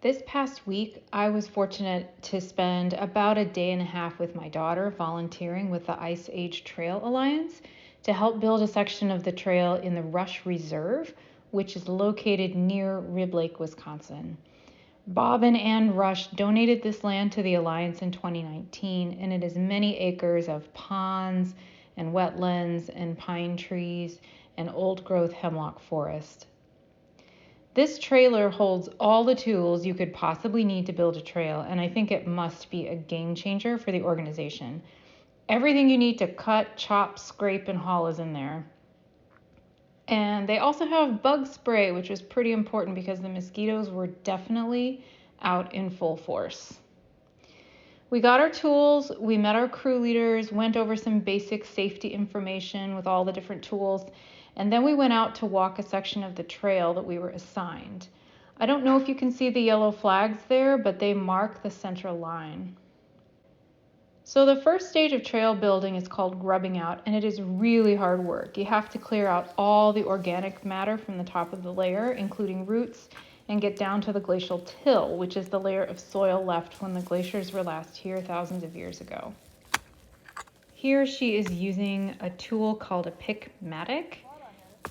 This past week, I was fortunate to spend about a day and a half with my daughter volunteering with the Ice Age Trail Alliance to help build a section of the trail in the Rush Reserve, which is located near Rib Lake, Wisconsin. Bob and Ann Rush donated this land to the Alliance in 2019, and it is many acres of ponds and wetlands and pine trees and old-growth hemlock forest. This trailer holds all the tools you could possibly need to build a trail, and I think it must be a game changer for the organization. Everything you need to cut, chop, scrape, and haul is in there. And they also have bug spray, which was pretty important because the mosquitoes were definitely out in full force. We got our tools, we met our crew leaders, went over some basic safety information with all the different tools, and then we went out to walk a section of the trail that we were assigned. I don't know if you can see the yellow flags there, but they mark the central line. So the first stage of trail building is called grubbing out, and it is really hard work. You have to clear out all the organic matter from the top of the layer, including roots, and get down to the glacial till, which is the layer of soil left when the glaciers were last here thousands of years ago. Here she is using a tool called a pickmatic,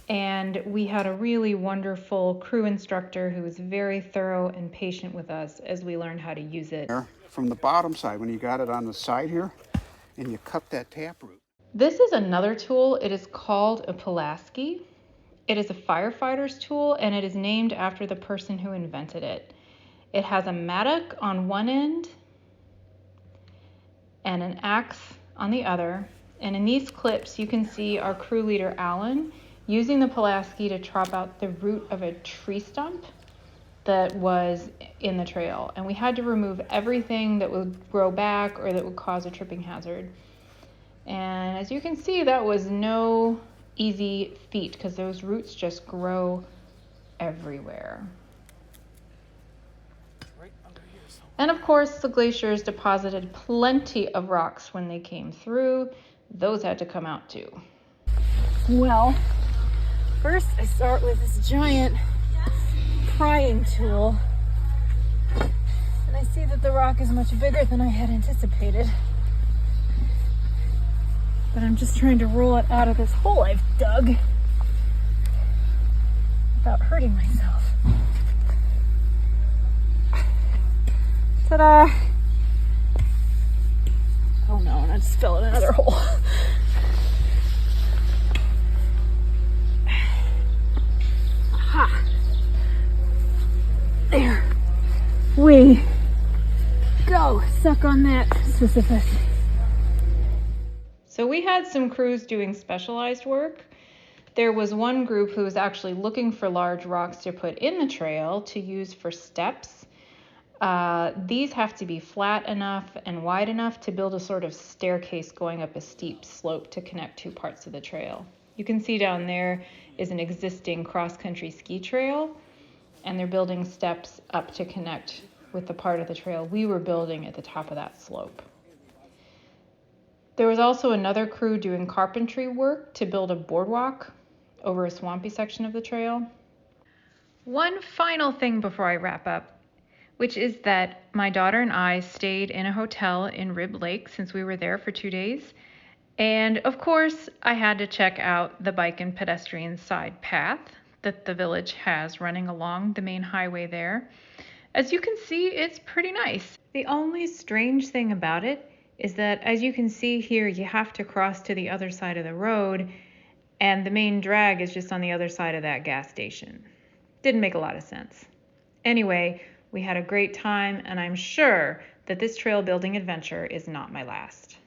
and we had a really wonderful crew instructor who was very thorough and patient with us as we learned how to use it. From the bottom side, when you got it on the side here, and you cut that taproot. This is another tool. It is called a Pulaski. It is a firefighter's tool, and it is named after the person who invented it. It has a mattock on one end and an axe on the other. And in these clips, you can see our crew leader, Alan, using the Pulaski to chop out the root of a tree stump that was in the trail. And we had to remove everything that would grow back or that would cause a tripping hazard. And as you can see, that was no easy feat because those roots just grow everywhere. And of course, the glaciers deposited plenty of rocks when they came through. Those had to come out too. Well, first I start with this giant prying tool, and I see that the rock is much bigger than I had anticipated. But I'm just trying to roll it out of this hole I've dug without hurting myself. Ta-da! Oh no, and I just fell in another hole. Aha! There we go. Suck on that, Sisyphus. So we had some crews doing specialized work. There was one group who was actually looking for large rocks to put in the trail to use for steps. These have to be flat enough and wide enough to build a sort of staircase going up a steep slope to connect two parts of the trail. You can see down there is an existing cross-country ski trail, and they're building steps up to connect with the part of the trail we were building at the top of that slope. There was also another crew doing carpentry work to build a boardwalk over a swampy section of the trail. One final thing before I wrap up, which is that my daughter and I stayed in a hotel in Rib Lake since we were there for 2 days. And of course, I had to check out the bike and pedestrian side path that the village has running along the main highway there. As you can see, it's pretty nice. The only strange thing about it is that, as you can see here, you have to cross to the other side of the road, and the main drag is just on the other side of that gas station. Didn't make a lot of sense. Anyway, we had a great time, and I'm sure that this trail building adventure is not my last.